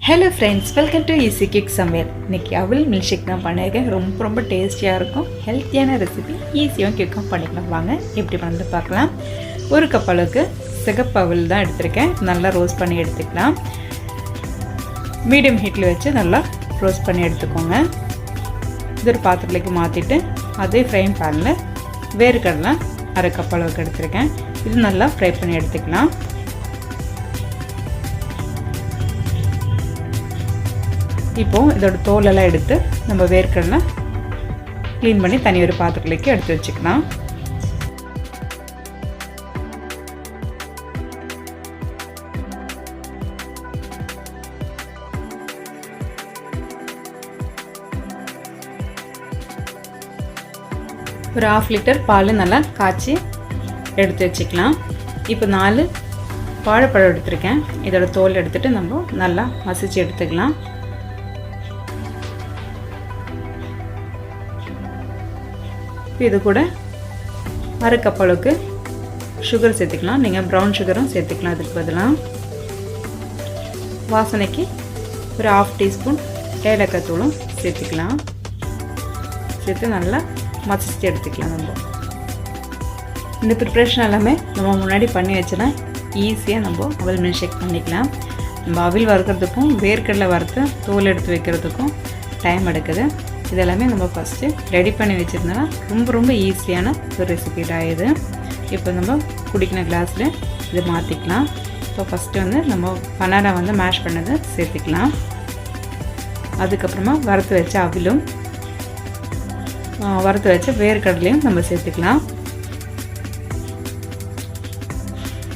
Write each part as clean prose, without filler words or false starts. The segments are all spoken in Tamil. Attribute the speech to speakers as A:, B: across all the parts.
A: Hello friends, welcome to easy kick சமையல். இன்றைக்கி அவல் மில்க் ஷேக் தான் பண்ணியிருக்கேன். ரொம்ப டேஸ்டியாக இருக்கும். ஹெல்த்தியான ரெசிபி, ஈஸியாகவும் கேக்கும் பண்ணிக்கலாம். வாங்க எப்படி வந்து பார்க்கலாம். ஒரு கப் அளவுக்கு சிகப்பு அவல் தான் எடுத்திருக்கேன். நல்லா ரோஸ்ட் பண்ணி எடுத்துக்கலாம். மீடியம் ஹீட்டில் வச்சு நல்லா ரோஸ்ட் பண்ணி எடுத்துக்கோங்க. இது ஒரு பாத்திரத்துக்கு மாற்றிட்டு அதே ஃப்ரைங் பேனில் வேர்க்கடலை அரை கப் அளவுக்கு எடுத்திருக்கேன். இது நல்லா ஃப்ரை பண்ணி எடுத்துக்கலாம். இப்போது இதோட தோலெல்லாம் எடுத்து நம்ம வேர்க்கடலை க்ளீன் பண்ணி தனி ஒரு பாத்திரத்துக்கு எடுத்து வச்சுக்கலாம். ஒரு 1/2 லிட்டர் பால் நல்லா காய்ச்சி எடுத்து வச்சுக்கலாம். இப்போ 4 வாழைப்பழம் எடுத்துருக்கேன். இதோட தோல் எடுத்துகிட்டு நம்ம நல்லா மசிச்சு எடுத்துக்கலாம். இது கூட அரை கப் அளவுக்கு சுகர் சேர்த்துக்கலாம். நீங்கள் ப்ரௌன் சுகரும் சேர்த்துக்கலாம். அதுக்கு பதிலாக வாசனைக்கு ஒரு 1/2 டீஸ்பூன் ஏலக்காய் தூளும் சேர்த்துக்கலாம். சேர்த்து நல்லா மசிச்சு எடுத்துக்கலாம். நம்ம இந்த ப்ரிப்ரேஷன் எல்லாமே நம்ம முன்னாடி பண்ணி வச்சோன்னா ஈஸியாக நம்ம அவல் மில்க் ஷேக் பண்ணிக்கலாம். நம்ம அவல் வறுக்கிறதுக்கும் வேர்க்கடலை வறுத்து தோல் எடுத்து வைக்கிறதுக்கும் டைம் எடுக்குது. இதெல்லாமே நம்ம ஃபஸ்ட்டு ரெடி பண்ணி வச்சுருந்தோன்னா ரொம்ப ஈஸியான ஒரு ரெசிபி தான் இது. இப்போ நம்ம குடிக்கிற கிளாஸில் இதை மாற்றிக்கலாம். இப்போ ஃபஸ்ட்டு வந்து நம்ம பனானா வந்து மேஷ் பண்ணதை சேர்த்துக்கலாம். அதுக்கப்புறமா வறுத்து வச்ச அவிலும் வறுத்து வச்ச வேர்க்கடலையும் நம்ம சேர்த்துக்கலாம்.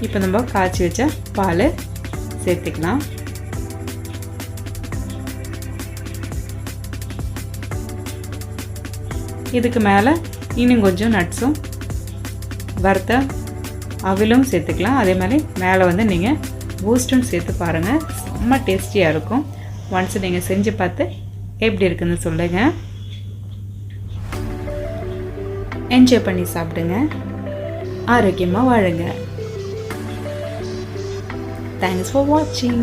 A: இப்போ நம்ம காய்ச்சி வச்ச பால் சேர்த்துக்கலாம். இதுக்கு மேலே இன்னும் கொஞ்சம் நட்ஸும் வறுத்த அவிலும் சேர்த்துக்கலாம். அதே மாதிரி மேலே வந்து நீங்கள் பூஸ்ட்டும் சேர்த்து பாருங்கள். செம்ம டேஸ்டியாக இருக்கும். ஒன்ஸ் நீங்கள் செஞ்சு பார்த்து எப்படி இருக்குன்னு சொல்லுங்கள். என்ஜாய் பண்ணி சாப்பிடுங்க. ஆரோக்கியமாக வாழுங்க. தேங்க்ஸ் ஃபார் வாட்சிங்.